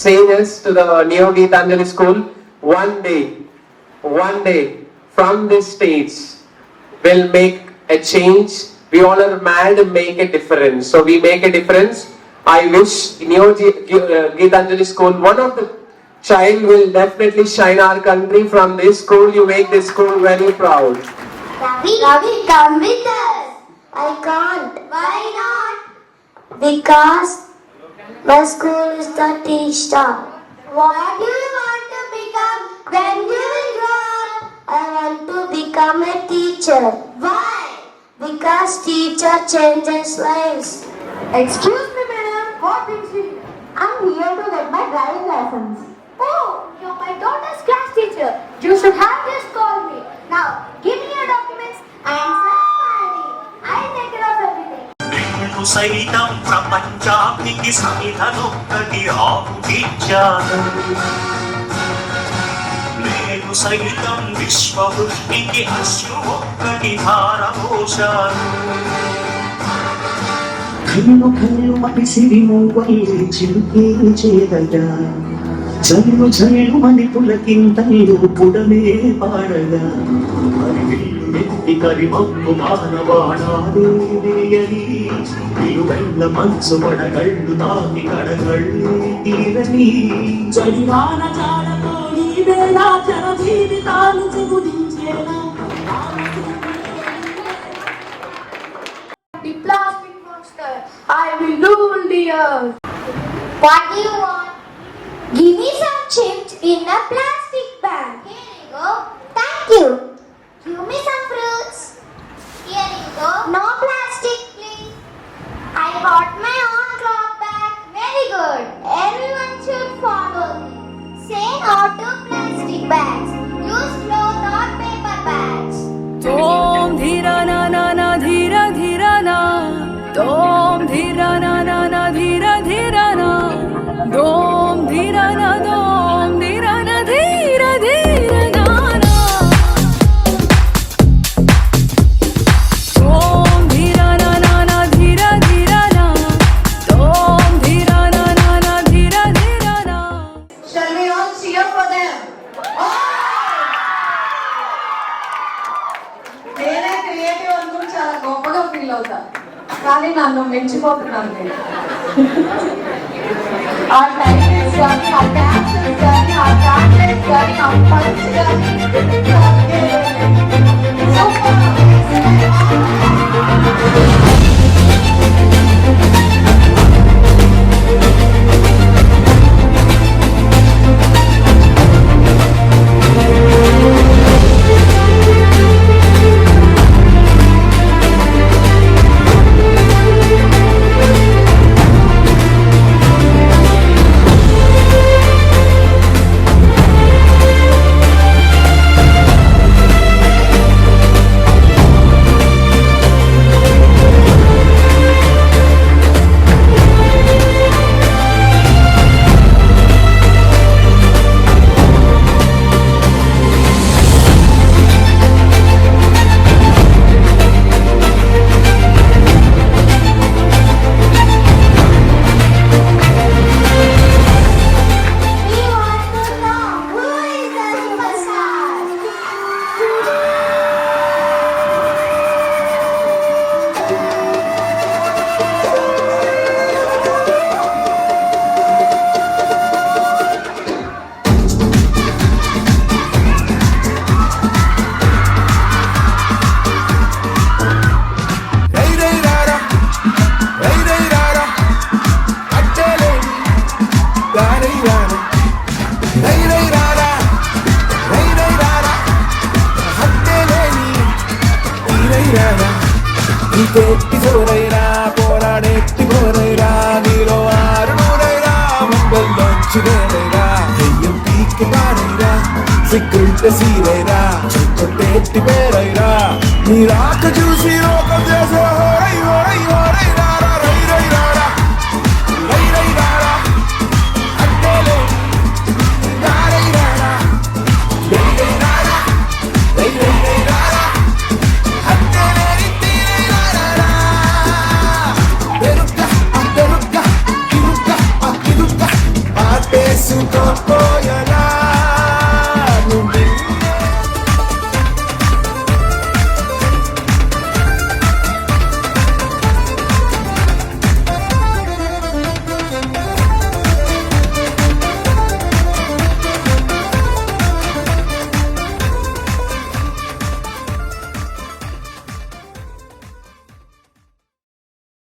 say this to the Neo Geetanjali School. One day, from this stage, will make a change. We all are mad to make a difference. So we make a difference. I wish Neo Geetanjali School, one of the child will definitely shine our country from this school. You make this school very proud. Ravi, come with us. I can't. Why not? Because my school is the teacher. What do you want to become when you will grow up? I want to become a teacher. Why? Because teacher changes lives. Excuse me, madam. What brings you here? I'm here to get my driving license. Oh, you're my daughter's class teacher. You should have just called me. Now, give me your documents and some money. I'll take care of everything. సైతం ప్రపంచానికి సమిధనొక్కటి ఆవుటించాను నేను సైతం విశ్వవృష్టికి అశ్రు ఒక్కటి ధారపోశాను కళ్ళు కళ్ళు మపిసిరి మూవల్లి చిలుకే చేదగా చల్లు చల్లు మని పులకింతలు పుడమే పాడగా మెత్తి కరిమప్పు మానవాడాదేయని విలువెల్ల మనసు పడగళ్ళు తాకి కడగళ్ళు తీరని చడివాన చాడతో ఈ వేళ జన జీవితాలు చెగుదించేలా The plastic monster. I will rule the earth. What do you want? Give me some chips in a plastic bag. Here you go. Thank you. Give me some fruits. Here you go. No plastic, please. I bought my own cloth bag. Very good. Everyone should follow me. Say no to plastic bags. Use cloth or paper bags. Tom dhira na na na dhira dhira na Tom dhira na na na dhira dhira na Dom dhira na dom dhira na dhira dhira na na Tom dhira na na na dhira dhira na Tom dhira na na na dhira dhira na Shall we all cheer for them? నేనే creative అనుకుని చాలా గొప్పగా feel అవుతా కానీ నన్ను మెచ్చిపోతున్నాను నేను ఆ titles కానీ ఆ క్యాప్షన్స్ కానీ ఆ టాబ్లెట్స్ కానీ ఆ పంచ్ కానీ ఇంకెత్తి పోరైరా పోరాడెత్తి పోరైరా నీలో ఆరు నూరైరా ముంగల్లోంచి వేరైరా దెయ్యం పీకి పారైరా సిగ్గుంటే సీరైరా చుట్టెట్టి పేరైరా నీ రాక చూసి ఒక దేశ